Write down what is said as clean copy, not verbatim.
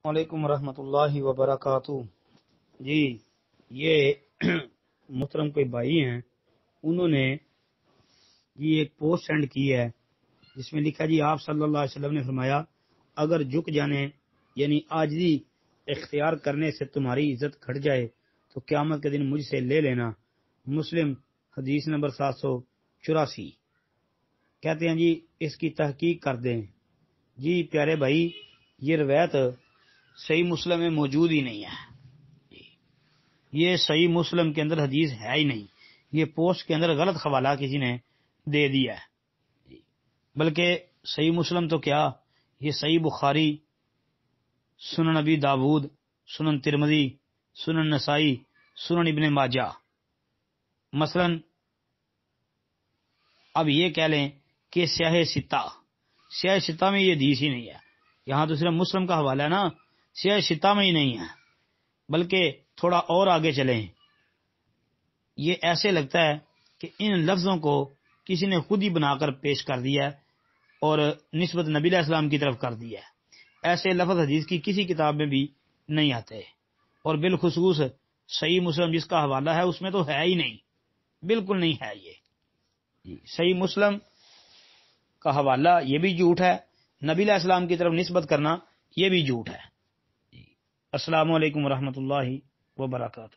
وعلیکم ورحمۃ اللہ وبرکاتہ۔ جی یہ محترم کوئی بھائی ہیں، انہوں نے جی ایک پوسٹ سینڈ کی ہے جس میں لکھا جی آپ صلی اللہ علیہ وسلم نے فرمایا اگر جھک جانے یعنی عاجزی اختیار کرنے سے تمہاری عزت گھٹ جائے تو قیامت کے دن مجھ سے لے لینا۔ مسلم حدیث نمبر 784۔ کہتے ہیں جی اس کی تحقیق کر دیں۔ جی پیارے بھائی، یہ روایت صحیح مسلم میں موجود ہی نہیں ہے، یہ صحیح مسلم کے اندر حدیث ہے ہی نہیں، یہ پوسٹ کے اندر غلط حوالہ کسی نے دے دیا ہے، بلکہ صحیح مسلم تو کیا، یہ صحیح بخاری، سنن نبی داود، سنن ترمذی، سنن نسائی، سنن ابن ماجہ۔ مثلا اب یہ کہہ لیں کہ سیاہ ستہ میں یہ حدیث ہی نہیں ہے، یہاں تو صرف مسلم کا حوالہ ہے نا، سیاہ ستہ میں ہی نہیں ہے، بلکہ تھوڑا اور آگے چلیں، یہ ایسے لگتا ہے کہ ان لفظوں کو کسی نے خود ہی بنا کر پیش کر دیا ہے اور نسبت نبی علیہ السلام کی طرف کر دیا ہے۔ ایسے لفظ حدیث کی کسی کتاب میں بھی نہیں آتے، اور بالخصوص صحیح مسلم جس کا حوالہ ہے اس میں تو ہے ہی نہیں، بالکل نہیں ہے۔ یہ صحیح مسلم کا حوالہ یہ بھی جھوٹ ہے، نبی علیہ السلام کی طرف نسبت کرنا یہ بھی جھوٹ ہے۔ السلام علیکم ورحمۃ اللہ وبرکاتہ۔